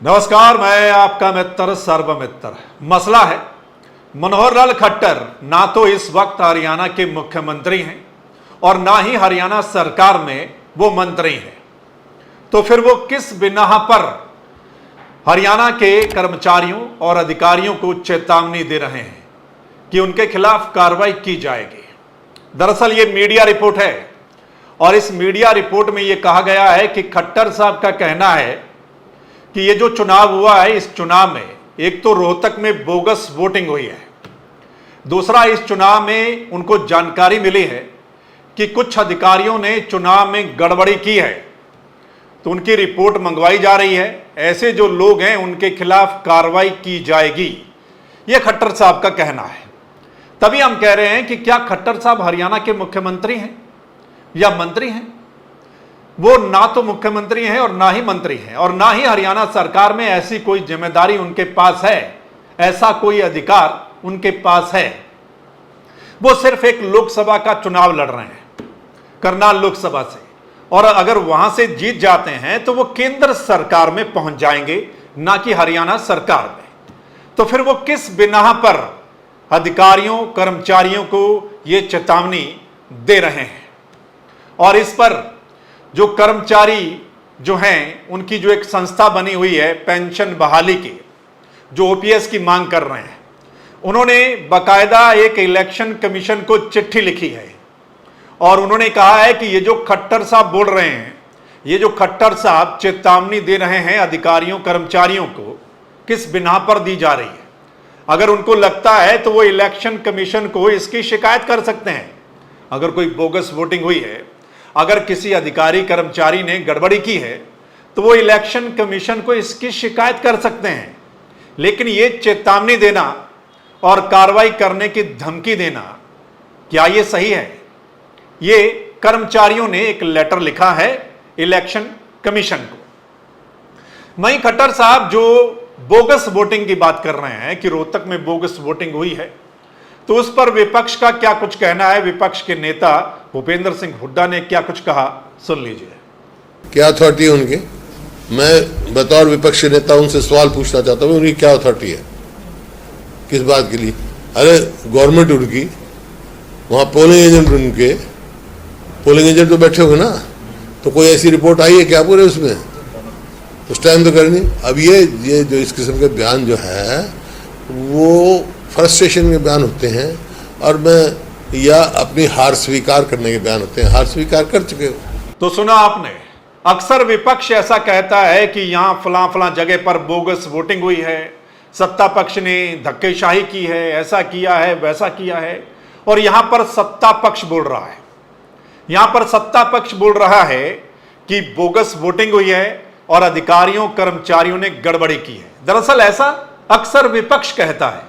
नमस्कार, मैं आपका मित्र सर्वमित्र। मसला है मनोहर लाल खट्टर ना तो इस वक्त हरियाणा के मुख्यमंत्री हैं और ना ही हरियाणा सरकार में वो मंत्री हैं। तो फिर वो किस बिना पर हरियाणा के कर्मचारियों और अधिकारियों को चेतावनी दे रहे हैं कि उनके खिलाफ कार्रवाई की जाएगी। दरअसल ये मीडिया रिपोर्ट है और इस मीडिया रिपोर्ट में ये कहा गया है कि खट्टर साहब का कहना है कि ये जो चुनाव हुआ है, इस चुनाव में एक तो रोहतक में बोगस वोटिंग हुई है, दूसरा इस चुनाव में उनको जानकारी मिली है कि कुछ अधिकारियों ने चुनाव में गड़बड़ी की है, तो उनकी रिपोर्ट मंगवाई जा रही है। ऐसे जो लोग हैं उनके खिलाफ कार्रवाई की जाएगी, यह खट्टर साहब का कहना है। तभी हम कह रहे हैं कि क्या खट्टर साहब हरियाणा के मुख्यमंत्री हैं या मंत्री हैं? वो ना तो मुख्यमंत्री हैं और ना ही मंत्री हैं और ना ही हरियाणा सरकार में ऐसी कोई जिम्मेदारी उनके पास है, ऐसा कोई अधिकार उनके पास है। वो सिर्फ एक लोकसभा का चुनाव लड़ रहे हैं, करनाल लोकसभा से, और अगर वहां से जीत जाते हैं तो वो केंद्र सरकार में पहुंच जाएंगे, ना कि हरियाणा सरकार में। तो फिर वो किस बिना पर अधिकारियों कर्मचारियों को ये चेतावनी दे रहे हैं? और इस पर जो कर्मचारी जो हैं उनकी जो एक संस्था बनी हुई है पेंशन बहाली की, जो ओपीएस की मांग कर रहे हैं, उन्होंने बाकायदा एक इलेक्शन कमीशन को चिट्ठी लिखी है और उन्होंने कहा है कि ये जो खट्टर साहब बोल रहे हैं, ये जो खट्टर साहब चेतावनी दे रहे हैं अधिकारियों कर्मचारियों को, किस बिना पर दी जा रही है। अगर उनको लगता है तो वो इलेक्शन कमीशन को इसकी शिकायत कर सकते हैं। अगर कोई बोगस वोटिंग हुई है, अगर किसी अधिकारी कर्मचारी ने गड़बड़ी की है, तो वो इलेक्शन कमीशन को इसकी शिकायत कर सकते हैं। लेकिन ये चेतावनी देना और कार्रवाई करने की धमकी देना, क्या ये सही है? ये कर्मचारियों ने एक लेटर लिखा है इलेक्शन कमीशन को। वहीं खट्टर साहब जो बोगस वोटिंग की बात कर रहे हैं कि रोहतक में बोगस वोटिंग हुई है, तो उस पर विपक्ष का क्या कुछ कहना है। विपक्ष के नेता भूपेंद्र सिंह हुड्डा ने क्या कुछ कहा, सुन लीजिए। क्या अथॉरिटी है उनकी? मैं बतौर विपक्ष नेता उनसे सवाल पूछना चाहता हूँ, उनकी क्या अथॉरिटी है, किस बात के लिए? अरे गवर्नमेंट उनकी, वहाँ पोलिंग एजेंट उनके, पोलिंग एजेंट तो बैठे हुए ना, तो कोई ऐसी रिपोर्ट आई है क्या पूरे उसमें? उस टाइम तो करनी। अब ये जो इस किस्म के बयान जो है वो फ्रस्ट्रेशन के बयान होते हैं और मैं या अपनी हार स्वीकार करने के बयान होते हैं। हार स्वीकार कर चुके हो। तो सुना आपने, अक्सर विपक्ष ऐसा कहता है कि यहां फलां फलां जगह पर बोगस वोटिंग हुई है, सत्ता पक्ष ने धक्केशाही की है, ऐसा किया है वैसा किया है। और यहां पर सत्ता पक्ष बोल रहा है, यहां पर सत्ता पक्ष बोल रहा है कि बोगस वोटिंग हुई है और अधिकारियों कर्मचारियों ने गड़बड़ी की है। दरअसल ऐसा अक्सर विपक्ष कहता है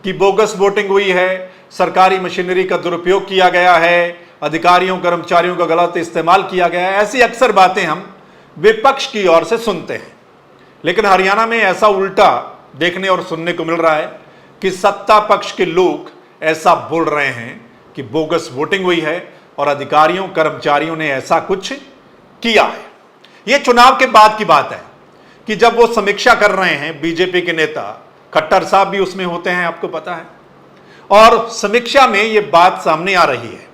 कि बोगस वोटिंग हुई है, सरकारी मशीनरी का दुरुपयोग किया गया है, अधिकारियों कर्मचारियों का गलत इस्तेमाल किया गया है। ऐसी अक्सर बातें हम विपक्ष की ओर से सुनते हैं। लेकिन हरियाणा में ऐसा उल्टा देखने और सुनने को मिल रहा है कि सत्ता पक्ष के लोग ऐसा बोल रहे हैं कि बोगस वोटिंग हुई है और अधिकारियों कर्मचारियों ने ऐसा कुछ किया है। यह चुनाव के बाद की बात है कि जब वो समीक्षा कर रहे हैं, बीजेपी के नेता खट्टर साहब भी उसमें होते हैं, आपको पता है, और समीक्षा में यह बात सामने आ रही है।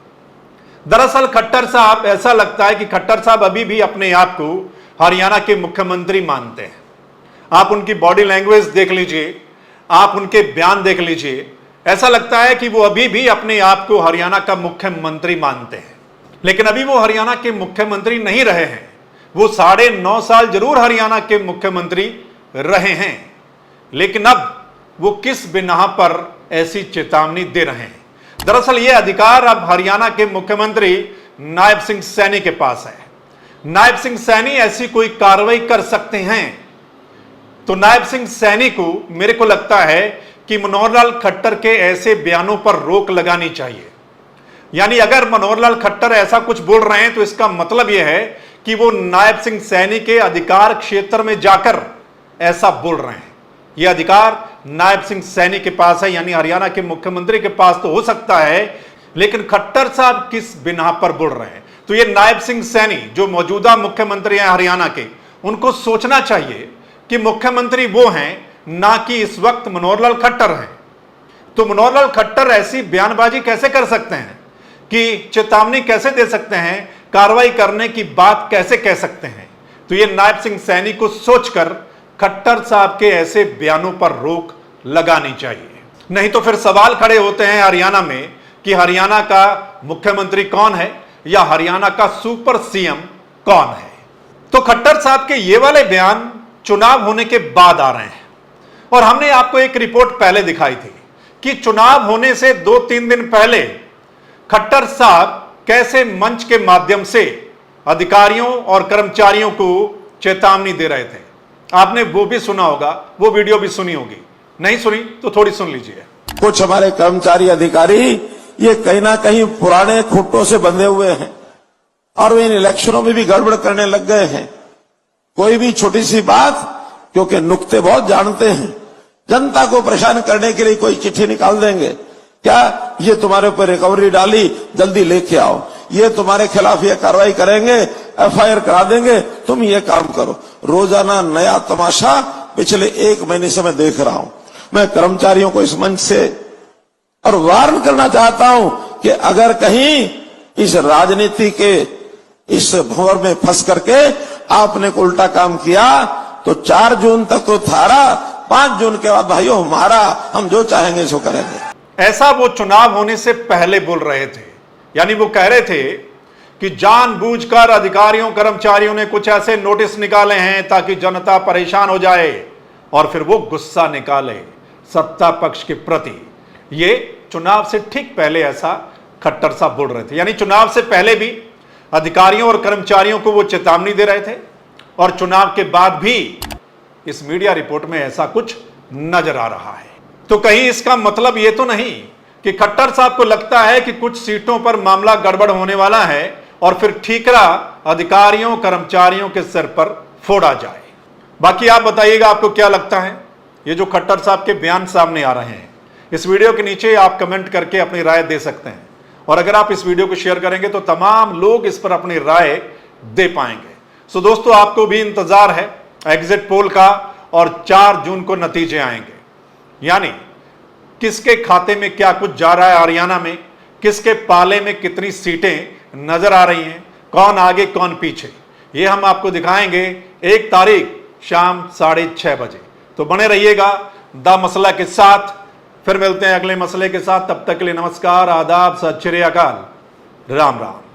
दरअसल खट्टर साहब, ऐसा लगता है कि खट्टर साहब अभी भी अपने आप को हरियाणा के मुख्यमंत्री मानते हैं। आप उनकी बॉडी लैंग्वेज देख लीजिए, आप उनके बयान देख लीजिए, ऐसा लगता है कि वो अभी भी अपने आप को हरियाणा का मुख्यमंत्री मानते हैं। लेकिन अभी वो हरियाणा के मुख्यमंत्री नहीं रहे हैं। वो 9.5 साल जरूर हरियाणा के मुख्यमंत्री रहे हैं, लेकिन अब वो किस बिना पर ऐसी चेतावनी दे रहे हैं? दरअसल ये अधिकार अब हरियाणा के मुख्यमंत्री नायब सिंह सैनी के पास है। नायब सिंह सैनी ऐसी कोई कार्रवाई कर सकते हैं। तो नायब सिंह सैनी को, मेरे को लगता है कि मनोहर लाल खट्टर के ऐसे बयानों पर रोक लगानी चाहिए। यानी अगर मनोहर लाल खट्टर ऐसा कुछ बोल रहे हैं तो इसका मतलब यह है कि वो नायब सिंह सैनी के अधिकार क्षेत्र में जाकर ऐसा बोल रहे हैं। यह अधिकार नायब सिंह सैनी के पास है, यानी हरियाणा के मुख्यमंत्री के पास तो हो सकता है, लेकिन खट्टर साहब किस बिना पर बोल रहे हैं? तो ये नायब सिंह सैनी जो मौजूदा मुख्यमंत्री हैं हरियाणा के, उनको सोचना चाहिए कि मुख्यमंत्री वो हैं ना कि इस वक्त मनोहर लाल खट्टर हैं। तो मनोहर लाल खट्टर ऐसी बयानबाजी कैसे कर सकते हैं, कि चेतावनी कैसे दे सकते हैं, कार्रवाई करने की बात कैसे कह सकते हैं। तो ये नायब सिंह सैनी को सोचकर खट्टर साहब के ऐसे बयानों पर रोक लगानी चाहिए। नहीं तो फिर सवाल खड़े होते हैं हरियाणा में कि हरियाणा का मुख्यमंत्री कौन है या हरियाणा का सुपर सीएम कौन है। तो खट्टर साहब के ये वाले बयान चुनाव होने के बाद आ रहे हैं, और हमने आपको एक रिपोर्ट पहले दिखाई थी कि चुनाव होने से 2-3 दिन पहले खट्टर साहब कैसे मंच के माध्यम से अधिकारियों और कर्मचारियों को चेतावनी दे रहे थे। आपने वो भी सुना होगा, वो वीडियो भी सुनी होगी। नहीं सुनी तो थोड़ी सुन लीजिए। कुछ हमारे कर्मचारी अधिकारी ये कहीं ना कहीं पुराने खुट्टों से बंधे हुए हैं और वे इन इलेक्शनों में भी गड़बड़ करने लग गए हैं। कोई भी छोटी सी बात, क्योंकि नुक्ते बहुत जानते हैं, जनता को परेशान करने के लिए कोई चिट्ठी निकाल देंगे, क्या ये तुम्हारे ऊपर रिकवरी डाली, जल्दी लेके आओ, ये तुम्हारे खिलाफ ये कार्रवाई करेंगे, एफआईआर करा देंगे, तुम ये काम करो। रोजाना नया तमाशा पिछले 1 महीने से मैं देख रहा हूं। मैं कर्मचारियों को इस मंच से और वार्न करना चाहता हूं कि अगर कहीं इस राजनीति के इस भंवर में फंस करके आपने को उल्टा काम किया तो 4 जून तक तो थारा, 5 जून के बाद भाइयों हमारा, हम जो चाहेंगे सो करेंगे। ऐसा वो चुनाव होने से पहले बोल रहे थे। यानी वो कह रहे थे कि जानबूझकर अधिकारियों कर्मचारियों ने कुछ ऐसे नोटिस निकाले हैं ताकि जनता परेशान हो जाए और फिर वो गुस्सा निकाले सत्ता पक्ष के प्रति। ये चुनाव से ठीक पहले ऐसा खट्टर साहब बोल रहे थे। यानी चुनाव से पहले भी अधिकारियों और कर्मचारियों को वो चेतावनी दे रहे थे, और चुनाव के बाद भी इस मीडिया रिपोर्ट में ऐसा कुछ नजर आ रहा है। तो कहीं इसका मतलब ये तो नहीं कि खट्टर साहब को लगता है कि कुछ सीटों पर मामला गड़बड़ होने वाला है और फिर ठीकरा अधिकारियों कर्मचारियों के सिर पर फोड़ा जाए। बाकी आप बताइएगा आपको क्या लगता है। ये जो खट्टर साहब के बयान सामने आ रहे हैं, इस वीडियो के नीचे आप कमेंट करके अपनी राय दे सकते हैं, और अगर आप इस वीडियो को शेयर करेंगे तो तमाम लोग इस पर अपनी राय दे पाएंगे। सो दोस्तों, आपको भी इंतजार है एग्जिट पोल का, और 4 जून को नतीजे आएंगे। यानी किसके खाते में क्या कुछ जा रहा है हरियाणा में, किसके पाले में कितनी सीटें नजर आ रही हैं, कौन आगे कौन पीछे, ये हम आपको दिखाएंगे 1 तारीख शाम 6:30 बजे। तो बने रहिएगा द मसला के साथ। फिर मिलते हैं अगले मसले के साथ। तब तक के लिए नमस्कार, आदाब, सत श्री अकाल, राम राम।